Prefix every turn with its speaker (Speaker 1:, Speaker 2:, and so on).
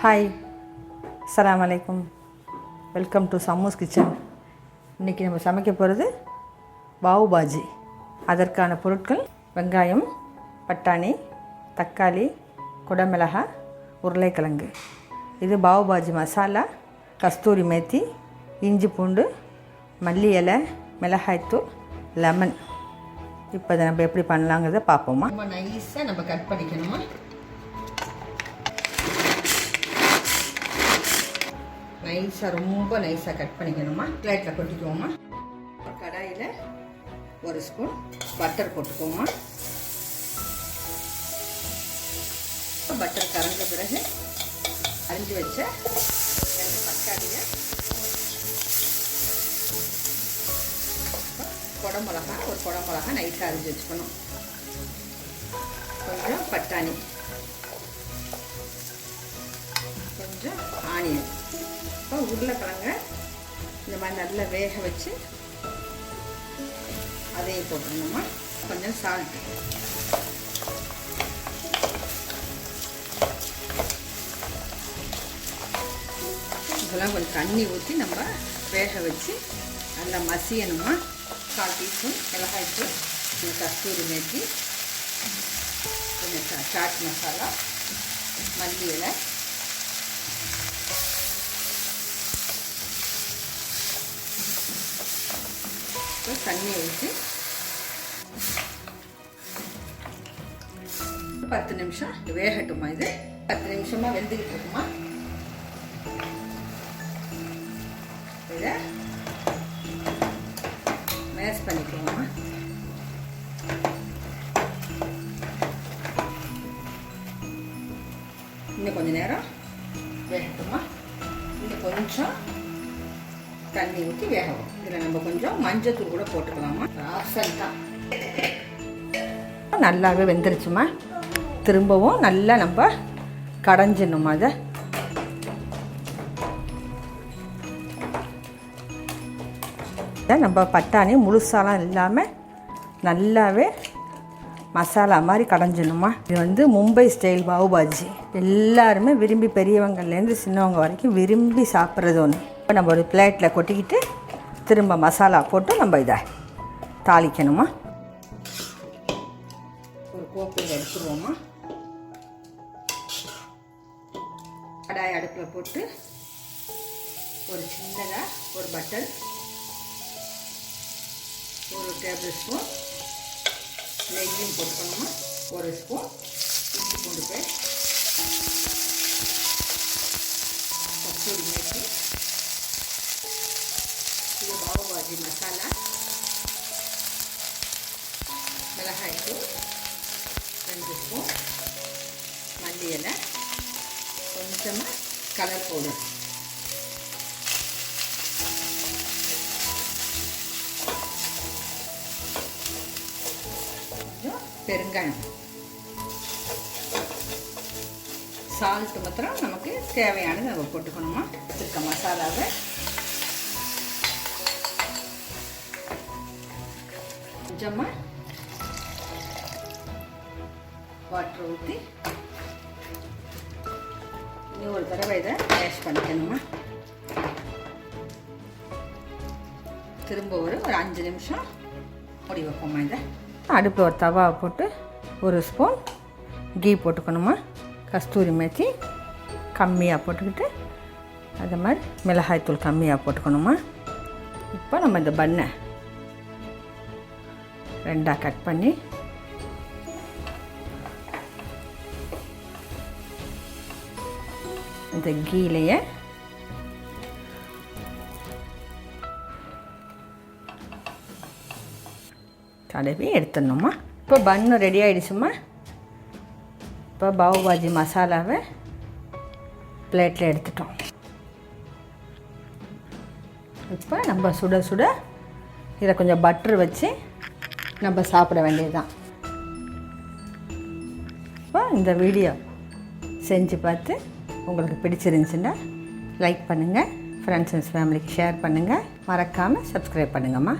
Speaker 1: Hi, அஸ்ஸலாமு அலைக்கும். Welcome to Sammu's kitchen. இன்றைக்கி நம்ம சமைக்க போகிறது பாவு பாஜி. அதற்கான பொருட்கள்: வெங்காயம், பட்டாணி, தக்காளி, குடமிளகாய், உருளைக்கிழங்கு. இது பாவு பாஜி மசாலா, கஸ்தூரி மேத்தி, இஞ்சி பூண்டு, மல்லி இலை, மிளகாய்த்தூள், லெமன். இப்போ அதை நம்ம எப்படி பண்ணலாங்கிறத பார்ப்போமா.
Speaker 2: ரொம்ப நைஸாக நம்ம கட் பண்ணிக்கணுமா. ரொம்ப நைஸாக கட் பண்ணிக்கணுமா. பிளேட்டில் கொட்டிக்குவோமா. கடாயில் ஒரு ஸ்பூன் பட்டர் போட்டுக்குவோமா. பட்டர் கரைஞ்ச பிறகு அரிஞ்சு வச்ச 2 தக்காளியை, ஒரு குடமிளகா நைஸாக அரிஞ்சு வச்சுக்கணும். கொஞ்சம் பட்டாணி, கொஞ்சம் ஆனியன். இப்போ உருளைக்கிழங்க இந்த மாதிரி நல்லா வேக வச்சு அதையும் போட்டுக்கணுமா. கொஞ்சம் சால்ட்டு, இதெல்லாம் கொஞ்சம் தண்ணி ஊற்றி நம்ம வேக வச்சு நல்லா மசியணுமா. 1/4 டீஸ்பூன் மிளகாய்த்தூள், கஸ்தூரி மேத்தி, கொஞ்சம் சாட் மசாலா, மல்லி இலை, தண்ணி ஊற்றி 10 நிமிஷம் வேகட்டுமா. இது 10 நிமிஷமாக வெந்துக்கிட்டு இருக்குமா. இதை மேஷ் பண்ணிக்குவோமா. இன்னும் கொஞ்சம் நேரம் வேகட்டுமா. இன்னும் கொஞ்சம் தண்ணி ஊற்றி வேகவும். இதில் நம்ம கொஞ்சம் மஞ்சத்தூள் கூட போட்டுக்கலாமா. ஆப்ஷன் தான்.
Speaker 1: நல்லாவே வெந்துருச்சுமா. திரும்பவும் நல்லா நம்ம கடைஞ்சிடணுமா. அதை நம்ம பட்டாணி முழுசாலாம் இல்லாமல் நல்லாவே மசாலா மாதிரி கடைஞ்சிடணுமா. இது மும்பை ஸ்டைல் பாவு பாஜி. எல்லாருமே விரும்பி, பெரியவங்கள்லேருந்து சின்னவங்க வரைக்கும் விரும்பி சாப்பிட்றது ஒன்று. இப்போ நம்ம ஒரு பிளேட்டில் கொட்டிக்கிட்டு திரும்ப மசாலா போட்டு நம்ம இதை தாளிக்கணுமா.
Speaker 2: ஒரு கோப்பையில் எடுத்துருவோமா. கடாய் அடுப்பில் போட்டு ஒரு சின்னதாக ஒரு பட்டர், 1 டேபிள் ஸ்பூன் நெய்யும் போட்டுக்கணுமா. 1 ஸ்பூன் இஞ்சி பூண்டு பேஸ்ட், கஸ்தூரி மேத்தி, இது பாவு பாஜி மசாலா, மிளகாய்த்தூள் 2 ஸ்பூன், மல்லி இலை, கொஞ்சமாக கலர் பவுடர், கொஞ்சம் பெருங்காயம், சால்ட்டு மாத்திரம் நமக்கு தேவையானது நம்ம போட்டுக்கணுமா. இருக்க மசாலாவை கொஞ்சமாக வாட்டர் ஊற்றி இன்னும் ஒரு தடவை இதை மேஷ் பண்ணிக்கணுமா. திரும்ப ஒரு 5 நிமிஷம் மூடி வைப்போமா. இதை
Speaker 1: அடுப்பில் ஒரு தவாவை போட்டு 1 ஸ்பூன் கீ போட்டுக்கணுமா. கஸ்தூரி மேத்தி கம்மியாக போட்டுக்கிட்டு, அது மாதிரி மிளகாய்த்தூள் கம்மியாக போட்டுக்கணுமா. இப்போ நம்ம இந்த பன்னை 2ஆக கட் பண்ணி இந்த கீலையே தடவி எடுத்துடணுமா. இப்போ பன்னு ரெடி ஆகிடுச்சுமா. இப்போ பாவு பாஜி மசாலாவை பிளேட்டில் எடுத்துட்டோம். இப்போ நம்ம சுட சுட இதில் கொஞ்சம் பட்டர் வச்சு நம்ம சாப்பிட வேண்டியது தான். இப்போ இந்த வீடியோ செஞ்சு பார்த்து உங்களுக்கு பிடிச்சிருந்துச்சுன்னா லைக் பண்ணுங்கள், ஃப்ரெண்ட்ஸ் அண்ட் ஃபேமிலிக்கு ஷேர் பண்ணுங்கள், மறக்காமல் சப்ஸ்கிரைப் பண்ணுங்கம்மா.